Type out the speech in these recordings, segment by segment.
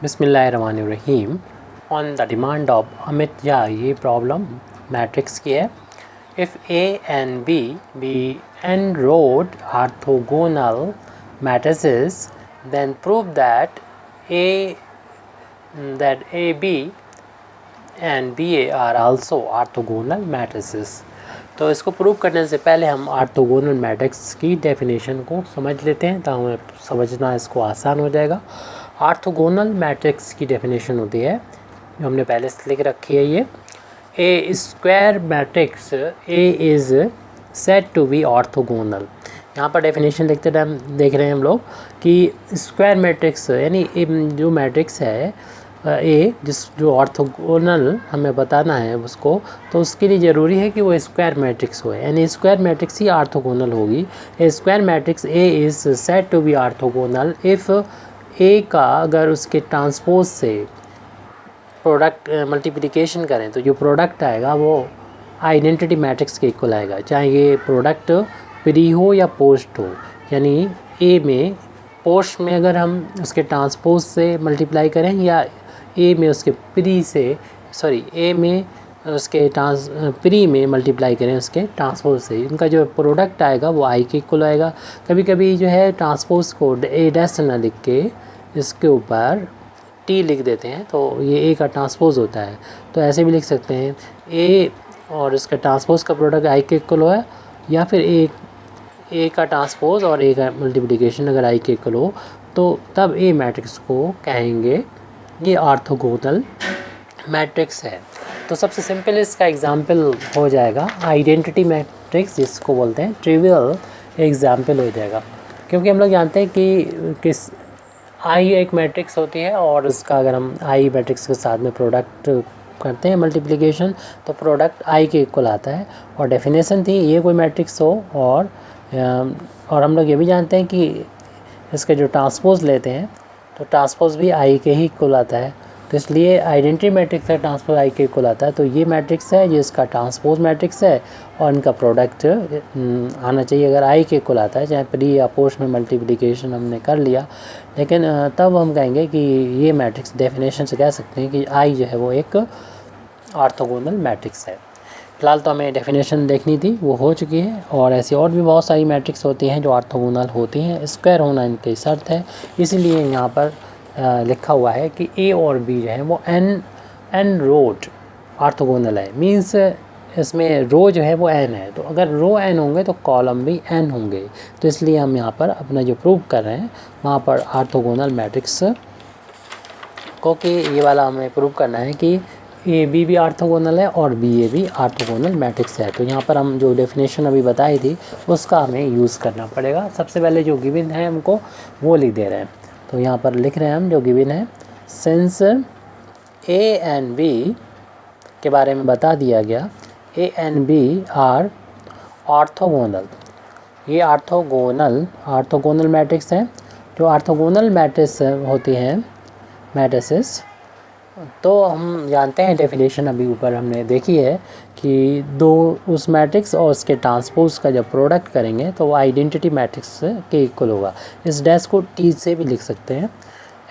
बिस्मिल्लाहिर्रहमानिर्रहीम। On the demand of Amit Jha ये problem matrix की है। If A and B N road orthogonal matrices then prove that A B and BA are also orthogonal matrices। तो इसको prove करने से पहले हम ऑर्थोगोनल मैट्रिक्स की डेफिनेशन को समझ लेते हैं, तो हमें समझना इसको आसान हो जाएगा। ऑर्थोगोनल मैट्रिक्स की डेफिनेशन होती है जो हमने पहले से लिख रखी है, ये a square matrix A is said to be orthogonal. यहाँ पर डेफिनेशन लिखते टाइम देख रहे हैं हम लोग कि स्क्वायर मैट्रिक्स यानी जो मैट्रिक्स है ए जो ऑर्थोगोनल हमें बताना है उसको, तो उसके लिए ज़रूरी है कि वो स्क्वायर मैट्रिक्स हो, यानी स्क्वायर मैट्रिक्स ही ऑर्थोगोनल होगी। A square matrix A is said to be orthogonal if A का अगर उसके ट्रांसपोज से प्रोडक्ट मल्टीप्लिकेशन करें तो जो प्रोडक्ट आएगा वो आइडेंटिटी मैट्रिक्स के इक्वल आएगा, चाहे ये प्रोडक्ट प्री हो या पोस्ट हो। यानी ए में पोस्ट में अगर हम उसके ट्रांसपोज से मल्टीप्लाई करें या ए में उसके प्री से ए में उसके प्री में मल्टीप्लाई करें उसके ट्रांसपोज से, इनका जो प्रोडक्ट आएगा वो आई के इक्वल आएगा। कभी कभी जो है ट्रांसपोज को ए डैश ना लिख के इसके ऊपर टी लिख देते हैं, तो ये ए का ट्रांसपोज होता है। तो ऐसे भी लिख सकते हैं ए और इसका ट्रांसपोज का प्रोडक्ट आई के इक्वल हो, या फिर ए का ट्रांसपोज और ए का मल्टीप्लिकेशन अगर आई के इक्वल हो तो तब ए मैट्रिक्स को कहेंगे ये ऑर्थोगोनल मैट्रिक्स है। तो सबसे सिंपल इसका एग्जांपल हो जाएगा आइडेंटिटी मैट्रिक्स, जिसको बोलते हैं ट्रिवियल एग्जांपल हो जाएगा, क्योंकि हम लोग जानते हैं कि किस आई एक मैट्रिक्स होती है और उसका अगर हम आई मैट्रिक्स के साथ में प्रोडक्ट करते हैं मल्टीप्लिकेशन तो प्रोडक्ट आई के इक्वल आता है। और डेफिनेशन थी ये कोई मैट्रिक्स हो और हम लोग ये भी जानते हैं कि इसके जो ट्रांसपोज लेते हैं तो ट्रांसपोज भी आई के ही इक्वल आता है, तो इसलिए आइडेंटिटी मैट्रिक्स है ट्रांसपोज आई के इक्वल आता है। तो ये मैट्रिक्स है ये इसका ट्रांसपोज मैट्रिक्स है और इनका प्रोडक्ट आना चाहिए अगर आई के इक्वल आता है, चाहे प्री या पोस्ट में मल्टीप्लिकेशन हमने कर लिया, लेकिन तब हम कहेंगे कि ये मैट्रिक्स डेफिनेशन से कह सकते हैं कि आई जो है वो एक ऑर्थोगोनल मैट्रिक्स है। फिलहाल तो हमें डेफिनेशन देखनी थी, वो हो चुकी है। और ऐसी और भी बहुत सारी मैट्रिक्स होती हैं जो ऑर्थोगोनल होती हैं, स्क्वायर होना इनकी शर्त है, इसीलिए यहाँ पर लिखा हुआ है कि ए और बी जो है वो एन रोड ऑर्थोगोनल है। मींस इसमें रो जो है वो एन है, तो अगर रो एन होंगे तो कॉलम भी एन होंगे, तो इसलिए हम यहाँ पर अपना जो प्रूव कर रहे हैं वहाँ पर ऑर्थोगोनल मैट्रिक्स को कि ये वाला हमें प्रूव करना है कि ए बी भी ऑर्थोगोनल है और बी ए भी ऑर्थोगोनल मैट्रिक्स है। तो यहाँ पर हम जो डेफिनेशन अभी बताई थी उसका हमें यूज़ करना पड़ेगा। सबसे पहले जो गिवन है हमको वो लिख दे रहे हैं, तो यहाँ पर लिख रहे हैं हम जो गिवन है, सिंस ए एंड बी के बारे में बता दिया गया, A and B are orthogonal, ये ऑर्थोगोनल मैट्रिक्स हैं। जो ऑर्थोगोनल मैट्रिक्स होती हैं मैट्रिसेस, तो हम जानते हैं डेफिनेशन अभी ऊपर हमने देखी है कि दो उस मैट्रिक्स और उसके ट्रांसपोज का जब प्रोडक्ट करेंगे तो वो आइडेंटिटी मैट्रिक्स के इक्वल होगा। इस डैश को टी से भी लिख सकते हैं।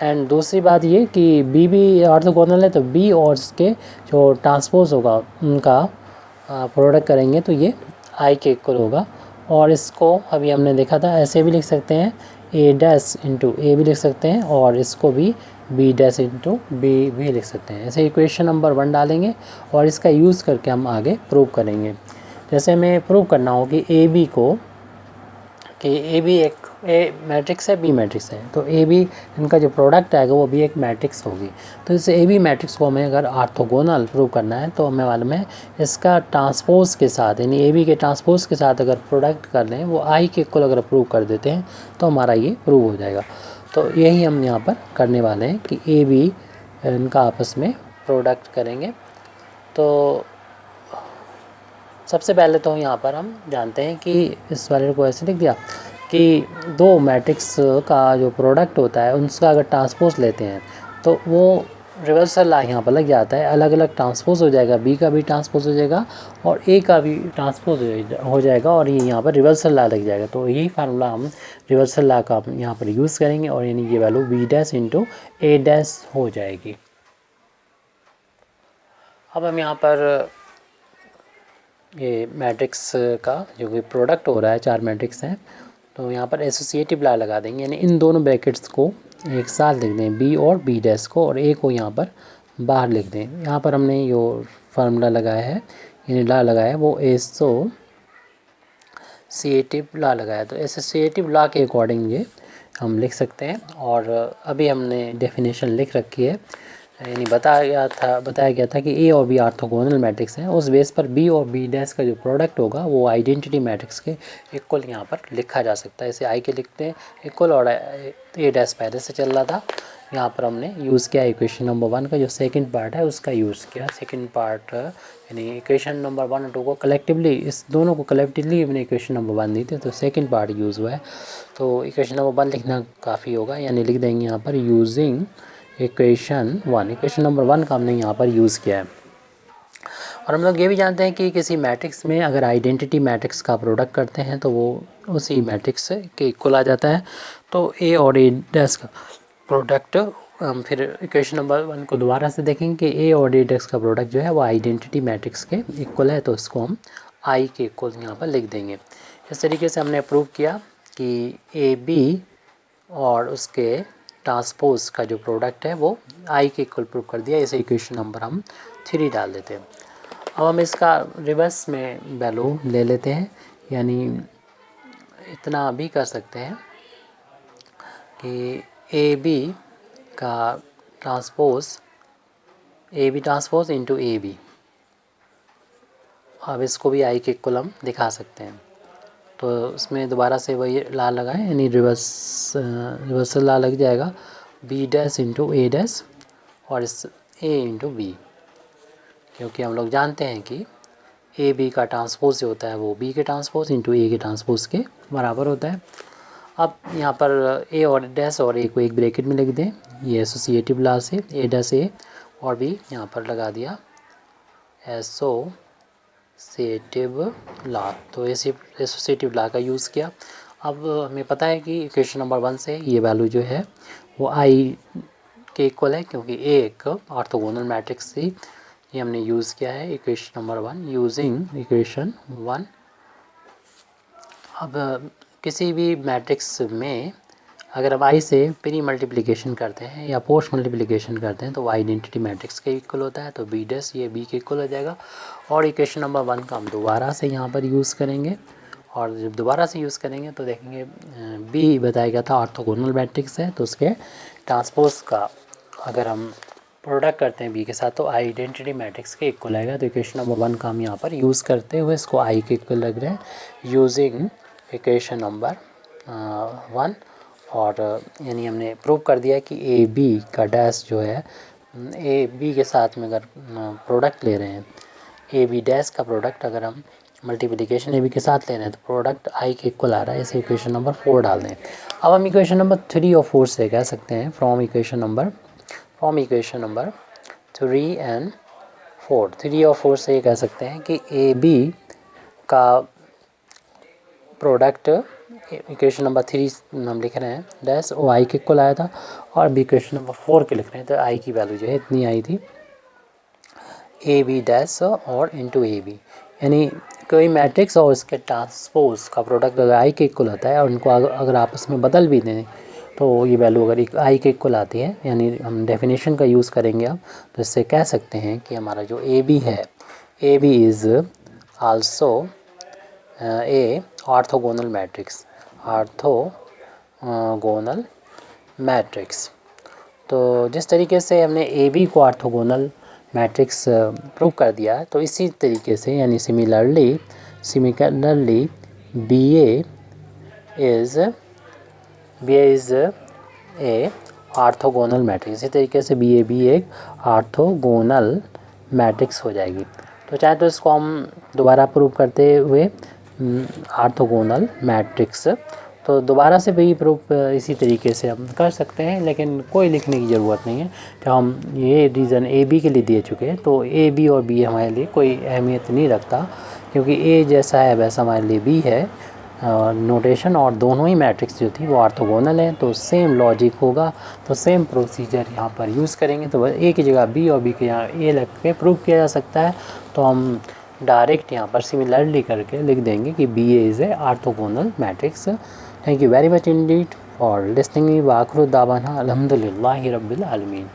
एंड दूसरी बात ये कि बी भी ऑर्थोगोनल है, तो बी और इसके जो ट्रांसपोज होगा उनका प्रोडक्ट करेंगे तो ये आई के इक्वल होगा। और इसको अभी हमने देखा था ऐसे भी लिख सकते हैं, ए डैश इंटू ए भी लिख सकते हैं और इसको भी बी डैश इंटू बी भी लिख सकते हैं। ऐसे इक्वेशन नंबर 1 डालेंगे और इसका यूज़ करके हम आगे प्रूव करेंगे। जैसे हमें प्रूव करना हो कि ए बी को कि ए बी एक ए मैट्रिक्स है बी मैट्रिक्स है, तो ए बी इनका जो प्रोडक्ट आएगा वो भी एक मैट्रिक्स होगी। तो इस ए बी मैट्रिक्स को हमें अगर ऑर्थोगोनल प्रूव करना है तो हमें मालूम है इसका ट्रांसपोज के साथ यानी ए बी के ट्रांसपोज के साथ अगर प्रोडक्ट कर लें वो आई के इक्वल अगर प्रूव कर देते हैं तो हमारा ये प्रूव हो जाएगा। तो यही हम यहाँ पर करने वाले हैं कि ए बी इनका आपस में प्रोडक्ट करेंगे। तो सबसे पहले तो यहाँ पर हम जानते हैं कि इस वाले को ऐसे लिख दिया कि दो मैट्रिक्स का जो प्रोडक्ट होता है उसका अगर ट्रांसपोज लेते हैं तो वो रिवर्सल ला यहाँ पर लग जाता है, अलग अलग ट्रांसपोज हो जाएगा, बी का भी ट्रांसपोज हो जाएगा और ए का भी ट्रांसपोज हो जाएगा और ये यहाँ पर रिवर्सल ला लग जाएगा। तो यही फार्मूला हम रिवर्सल ला का हम यहाँ पर यूज़ करेंगे और यानी ये वैल्यू बी डैश इंटू ए डैश हो जाएगी। अब हम यहाँ पर ये मैट्रिक्स का जो कि प्रोडक्ट हो रहा है, 4 मैट्रिक्स हैं, तो यहाँ पर एसोसिएटिव ला लगा देंगे, यानी इन दोनों ब्रैकेट्स को एक साथ लिख दें, बी और बी डैश को, और ए को यहाँ पर बाहर लिख दें। यहाँ पर हमने जो फार्मूला लगाया है, यानी ला लगाया है, वो एसोसिएटिव ला लगाया, तो एसोसिएटिव ला के अकॉर्डिंग ये हम लिख सकते हैं। और अभी हमने डेफिनेशन लिख रखी है, यानी बताया गया था कि ए और बी ऑर्थोगोनल मैट्रिक्स हैं, उस बेस पर बी और बी डैश का जो प्रोडक्ट होगा वो आइडेंटिटी मैट्रिक्स के इक्वल यहाँ पर लिखा जा सकता है। इसे आई के लिखते हैं इक्वल, और ए डैश पहले से चल रहा था, यहाँ पर हमने यूज़ किया इक्वेशन नंबर 1 का जो सेकंड पार्ट है उसका यूज़ किया। सेकंड पार्ट यानी इक्वेशन नंबर 1 और 2 को कलेक्टिवली, इस दोनों को कलेक्टिवली हमने इक्वेशन नंबर 1 दी थी, तो सेकंड पार्ट यूज़ हुआ है। तो इक्वेशन नंबर 1 लिखना काफ़ी होगा, यानी लिख देंगे यहाँ पर यूजिंग इक्वेशन 1। इक्वेशन नंबर 1 का हमने यहाँ पर यूज़ किया है। और हम लोग ये भी जानते हैं कि किसी मैट्रिक्स में अगर आइडेंटिटी मैट्रिक्स का प्रोडक्ट करते हैं तो वो उसी मैट्रिक्स के इक्वल आ जाता है। तो ए और ए डैश का प्रोडक्ट, हम फिर इक्वेशन नंबर 1 को दोबारा से देखेंगे कि ए और ए डैश का प्रोडक्ट जो है वो आइडेंटिटी मैट्रिक्स के इक्वल है, तो इसको हम आई के इक्वल यहाँ पर लिख देंगे। इस तरीके से हमने प्रूव किया कि ए बी और उसके ट्रांसपोज का जो प्रोडक्ट है वो आई के इक्वल प्रूव कर दिया। इसे इक्वेशन नंबर हम 3 डाल देते हैं। अब हम इसका रिवर्स में वैल्यू ले लेते हैं, यानी इतना भी कर सकते हैं कि ए बी का transpose, A B transpose into A B, अब इसको भी आई के इक्वल हम दिखा सकते हैं। तो उसमें दोबारा से वही ला लगाएं, यानी रिवर्सल ला लग जाएगा, बी डैश इंटू ए डैश और इस ए इंटू बी, क्योंकि हम लोग जानते हैं कि ए बी का ट्रांसपोज जो होता है वो बी के ट्रांसपोज इंटू ए के ट्रांसपोज के बराबर होता है। अब यहाँ पर ए और डैश और ए को एक ब्रैकेट में लिख दें, ये एसोसिएटिव ला से ए डैश ए और बी यहाँ पर लगा दिया एसोसिएटिव ला, तो एसोसिएटिव ला का यूज़ किया। अब हमें पता है कि इक्वेशन नंबर 1 से ये वैल्यू जो है वो आई के इक्वल है, क्योंकि ए एक ऑर्थोगोनल मैट्रिक्स थी, ये हमने यूज़ किया है इक्वेशन नंबर 1 यूजिंग इक्वेशन 1। अब किसी भी मैट्रिक्स में अगर हम आई से प्री मल्टीप्लिकेशन करते हैं या पोस्ट मल्टीप्लिकेशन करते हैं तो वो आइडेंटिटी मैट्रिक्स के इक्वल होता है, तो बी डैश ये बी के इक्वल हो जाएगा। और इक्वेशन नंबर 1 का हम दोबारा से यहाँ पर यूज़ करेंगे, और जब दोबारा से यूज़ करेंगे तो देखेंगे बी बताया गया था ऑर्थोगोनल मैट्रिक्स है, तो उसके ट्रांसपोज का अगर हम प्रोडक्ट करते हैं बी के साथ तो आइडेंटिटी मैट्रिक्स के इक्वल आएगा। तो इक्वेशन नंबर 1 का हम यहाँ पर यूज़ करते हुए इसको आई के इक्वल लग रहे हैं यूजिंग इक्वेशन नंबर 1। और यानी हमने प्रूव कर दिया कि ए बी का डैश जो है, ए बी के साथ में अगर प्रोडक्ट ले रहे हैं, ए बी डैश का प्रोडक्ट अगर हम मल्टीप्लिकेशन ए बी के साथ ले रहे हैं तो प्रोडक्ट आई के इक्वल आ रहा है, इसे इक्वेशन नंबर 4 डाल दें। अब हम इक्वेशन नंबर 3 और 4 से कह सकते हैं फ्रॉम इक्वेशन नंबर 3 एंड 4, 3 और 4 से ये कह सकते हैं कि ए बी का प्रोडक्ट इक्वेशन नंबर 3 हम लिख रहे हैं डैश ओ आई के इक्वल आया था, और बी इक्वेशन नंबर 4 के लिख रहे हैं तो आई की वैल्यू जो है इतनी आई थी, ए बी डैश और इंटू ए बी, यानी कोई मैट्रिक्स और उसके ट्रांसपोज का प्रोडक्ट अगर आई के इक्वल होता है और उनको अगर आपस में बदल भी दें तो ये वैल्यू अगर आई के इक्वल आती है, यानी हम डेफिनेशन का यूज़ करेंगे अब, तो इससे कह सकते हैं कि हमारा जो ए बी है, A B is also a orthogonal matrix. तो जिस तरीके से हमने ए बी को ऑर्थोगोनल मैट्रिक्स प्रूव कर दिया, तो इसी तरीके से यानी similarly B A is a orthogonal matrix. इसी तरीके से बी ए भी एक ऑर्थोगोनल मैट्रिक्स हो जाएगी। तो चाहे तो इसको हम दोबारा प्रूव करते हुए ऑर्थोगोनल मैट्रिक्स, तो दोबारा से वही प्रूफ इसी तरीके से हम कर सकते हैं, लेकिन कोई लिखने की ज़रूरत नहीं है। जब हम ये रीज़न ए बी के लिए दे चुके हैं तो ए बी और बी हमारे लिए कोई अहमियत नहीं रखता, क्योंकि ए जैसा है वैसा हमारे लिए बी है नोटेशन, और दोनों ही मैट्रिक्स जो थी वो ऑर्थोगोनल हैं, तो सेम लॉजिक होगा, तो सेम प्रोसीजर यहाँ पर यूज़ करेंगे। तो ए की जगह बी और बी के यहाँ ए लग के प्रूव किया जा सकता है, तो हम डायरेक्ट यहाँ पर सिमिलरली करके लिख देंगे कि B A is a orthogonal matrix. Thank you very much indeed for listening. वाखिर दावाना अल्हम्दुलिल्लाहि रब्बिल आलमीन।